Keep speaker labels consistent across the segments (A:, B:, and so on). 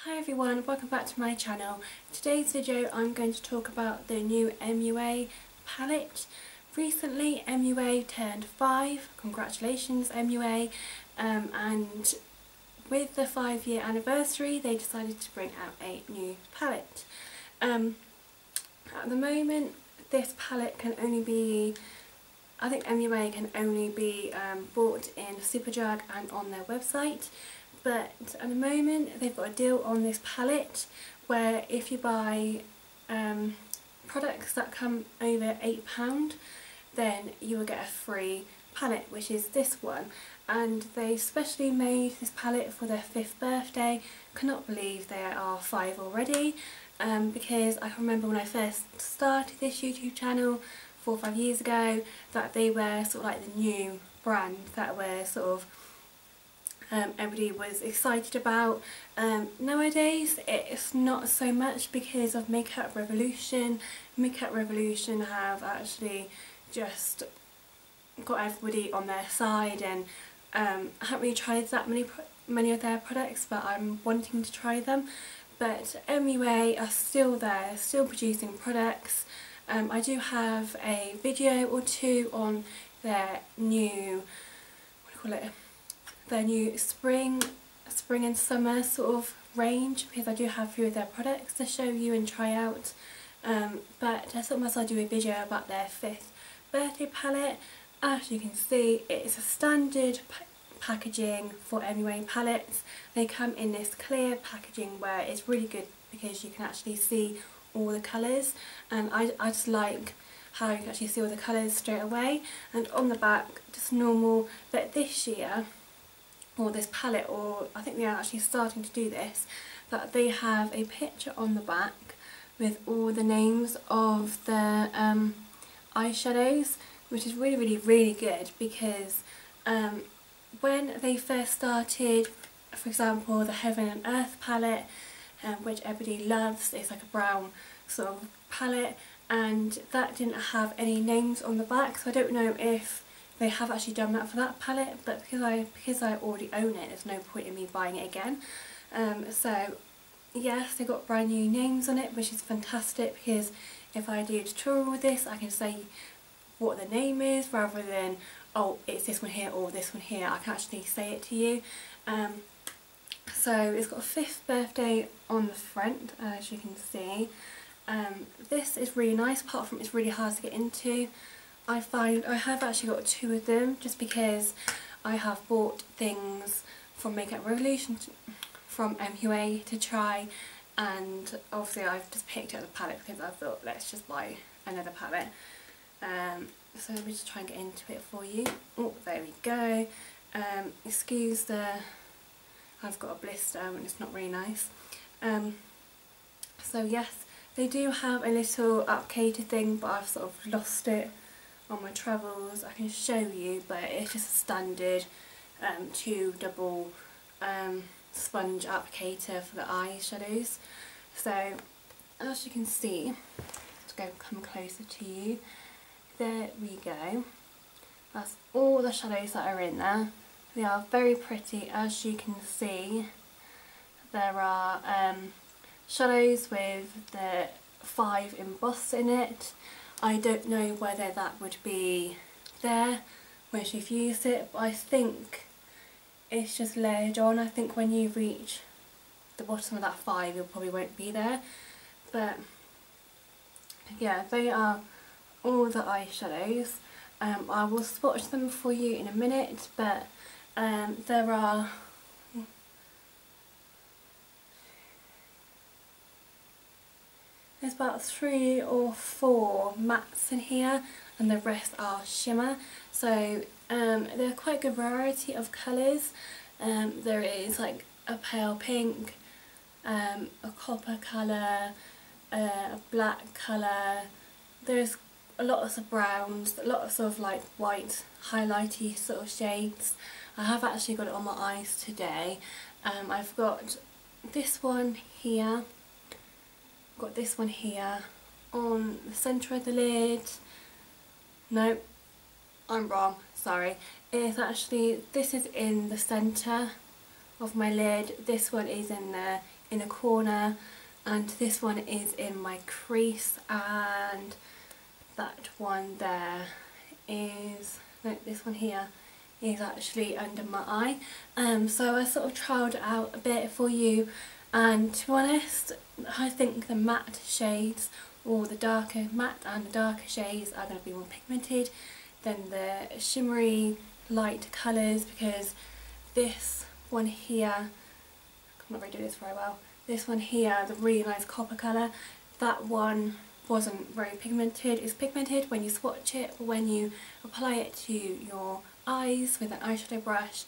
A: Hi everyone, welcome back to my channel. Today's video I'm going to talk about the new MUA palette. Recently MUA turned 5, congratulations MUA, and with the 5-year anniversary they decided to bring out a new palette. At the moment this palette can only be, I think MUA can only be bought in Superdrug and on their website. But at the moment they've got a deal on this palette where if you buy products that come over £8 then you will get a free palette, which is this one, and they specially made this palette for their 5th birthday. Cannot believe they are 5 already, because I can remember when I first started this YouTube channel 4 or 5 years ago that they were sort of like the new brand that were sort of everybody was excited about. Nowadays it's not so much because of Makeup Revolution. Makeup Revolution have actually just got everybody on their side, and I haven't really tried that many of their products, but I'm wanting to try them. But MUA are still there, still producing products. I do have a video or two on their new, what do you call it, their new spring and summer sort of range, because I do have a few of their products to show you and try out, but I thought myself I'd do a video about their 5th birthday palette. As you can see, it's a standard packaging for MUA palettes. They come in this clear packaging where it's really good because you can actually see all the colours, and I just like how you can actually see all the colours straight away. And on the back just normal, but this year, or this palette, or I think they are actually starting to do this, that they have a picture on the back with all the names of the eyeshadows, which is really good, because when they first started, for example the Heaven and Earth palette, which everybody loves, it's like a brown sort of palette, and that didn't have any names on the back, so I don't know if they have actually done that for that palette, but because I already own it, there's no point in me buying it again. So yes, they got brand new names on it, which is fantastic, because if I do a tutorial with this I can say what the name is rather than, oh it's this one here or this one here. I can actually say it to you. So it's got a 5th birthday on the front, as you can see. This is really nice, apart from it's really hard to get into. I find I have actually got 2 of them just because I have bought things from Makeup Revolution, from MUA to try, and obviously I've just picked up the palette because I thought let's just buy another palette. So let me just try and get into it for you. Oh, there we go. Excuse the, I've got a blister and it's not really nice. So yes, they do have a little applicator thing, but I've sort of lost it on my travels. I can show you, but it's just a standard 2 double sponge applicator for the eyeshadows. So as you can see, let's come closer to you. There we go. That's all the shadows that are in there. They are very pretty. As you can see, there are shadows with the 5 embossed in it. I don't know whether that would be there once you've used it, but I think it's just layered on. I think when you reach the bottom of that 5 it probably won't be there. But yeah, they are all the eyeshadows. I will swatch them for you in a minute, but there are there's about 3 or 4 mattes in here and the rest are shimmer. So they're quite a good variety of colours. There is like a pale pink, a copper colour, a black colour, there's a lot of browns, a lot of sort of like white highlighty sort of shades. I have actually got it on my eyes today. I've got this one here, got this one here on the centre of the lid. No, I'm wrong, sorry. It's actually, this is in the centre of my lid, this one is in the in a corner, and this one is in my crease, and that one there is, no, this one here is actually under my eye. So I sort of trialled it out a bit for you, and to be honest, I think the matte shades, or the darker matte and the darker shades, are going to be more pigmented than the shimmery light colours, because this one here, I'm not really doing this very well, this one here, the really nice copper colour, that one wasn't very pigmented. It's pigmented when you swatch it, but when you apply it to your eyes with an eyeshadow brush,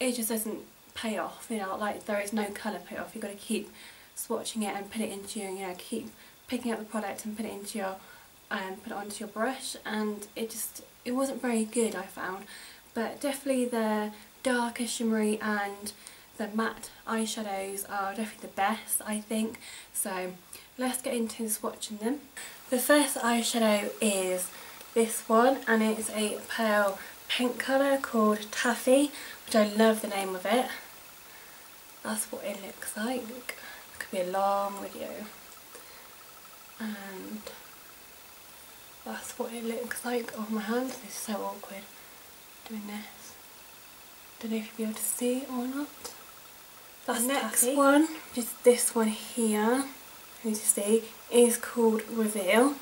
A: it just doesn't pay off, you know, like there is no colour payoff. You've got to keep swatching it and put it into your, you know, keep picking up the product and put it into your, put it onto your brush, and it wasn't very good, I found. But definitely the darker shimmery and the matte eyeshadows are definitely the best, I think. So let's get into swatching them. The first eyeshadow is this one, and it's a pale pink colour called Taffy, which I love the name of it. That's what it looks like. It could be a long video. And that's what it looks like on my hand. This is so awkward doing this. Don't know if you'll be able to see or not. The next one, which is this one here, you can see, is called Reveal.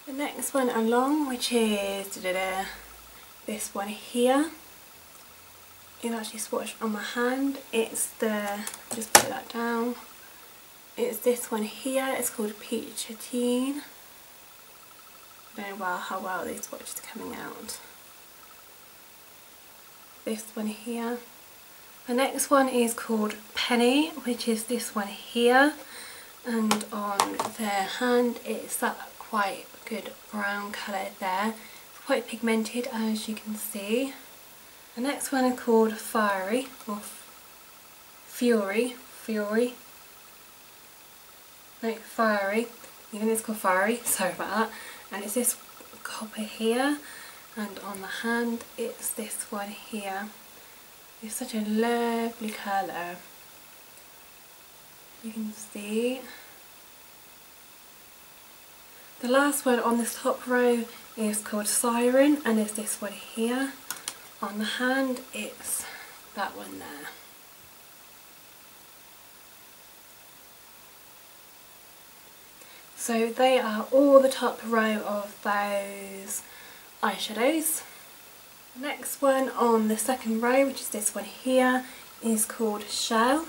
A: The next one along, which is this one here, is actually swatched on my hand. It's the, just put that down, it's this one here, it's called Peachatine. I don't know how well these swatches are coming out. This one here. The next one is called Penny, which is this one here, and on their hand it's that quite good brown colour there. It's quite pigmented, as you can see. The next one is called Fiery, or Fury. No, Fiery. Even it's called Fiery, sorry about that. And it's this copper here, and on the hand it's this one here. It's such a lovely colour. You can see. The last one on this top row is called Siren, and it's this one here. On the hand it's that one there. So they are all the top row of those eyeshadows. The next one on the second row, which is this one here, is called Shell,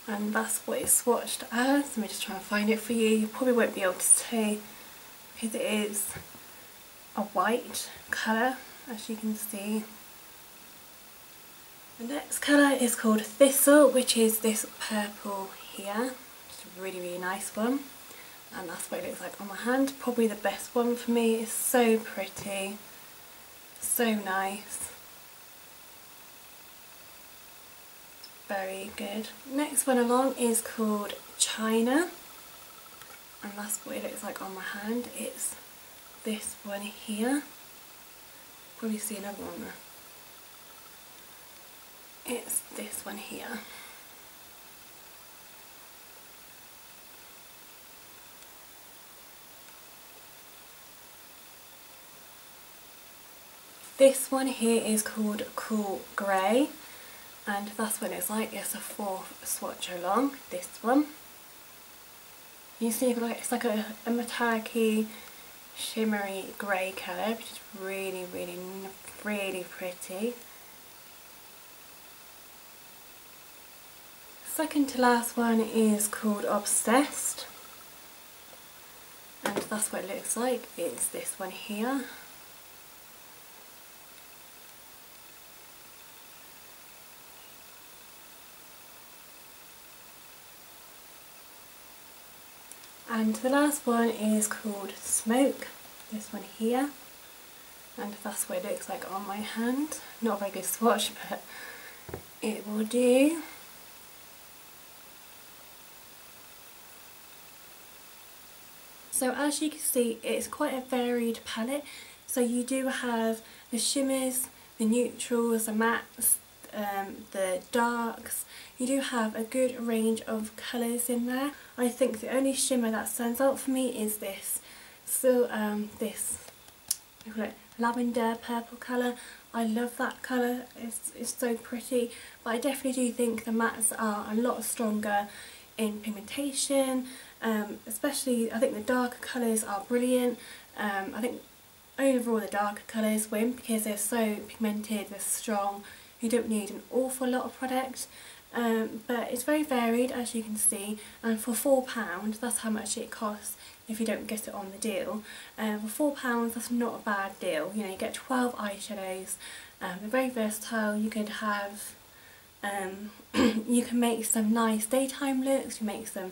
A: and that's what it's swatched as. Let me just try and find it for you. You probably won't be able to see because it is a white colour, as you can see. The next colour is called Thistle, which is this purple here. It's a really, really nice one, and that's what it looks like on my hand. Probably the best one for me. It's so pretty, so nice, very good. Next one along is called China, and that's what it looks like on my hand. It's this one here. Probably see another one there. It's this one here. This one here is called Cool Grey, and that's what it's like. It's a fourth swatch along, this one. You see it's like a metallic-y, shimmery grey colour, which is really, really, really pretty. Second to last one is called Obsessed, and that's what it looks like. It's this one here. And the last one is called Smoke, this one here, and that's what it looks like on my hand. Not a very good swatch, but it will do. So as you can see, it's quite a varied palette. So you do have the shimmers, the neutrals, the mattes, the darks. You do have a good range of colours in there. I think the only shimmer that stands out for me is this. So this lavender purple colour. I love that colour, it's so pretty, but I definitely do think the mattes are a lot stronger in pigmentation, especially I think the darker colours are brilliant. I think overall the darker colours win because they're so pigmented, they're strong, you don't need an awful lot of product. But it's very varied, as you can see, and for £4, that's how much it costs if you don't get it on the deal. For £4 that's not a bad deal. You know, you get 12 eyeshadows, they're very versatile. You could have, you can make some nice daytime looks, you make some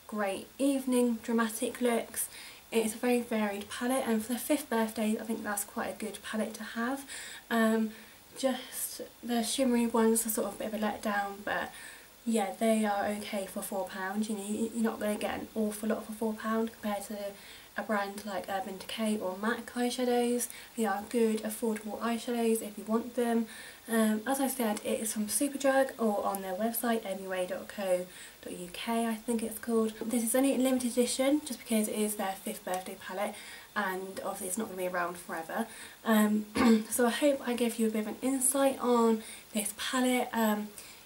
A: great evening dramatic looks. It's a very varied palette, and for the 5th birthday I think that's quite a good palette to have. Just the shimmery ones are sort of a bit of a letdown, but yeah, they are okay for £4. You know, you're not going to get an awful lot for £4 compared to a brand like Urban Decay or MAC eyeshadows. They are good, affordable eyeshadows if you want them. As I said, it is from Superdrug or on their website, MUA.co.uk I think it's called. This is only a limited edition just because it is their 5th birthday palette, and obviously it's not going to be around forever. So I hope I gave you a bit of an insight on this palette.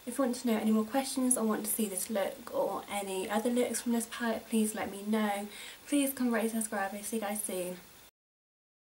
A: If you want to know any more questions or want to see this look or any other looks from this palette, please let me know. Please come rate and subscribe. I'll see you guys soon.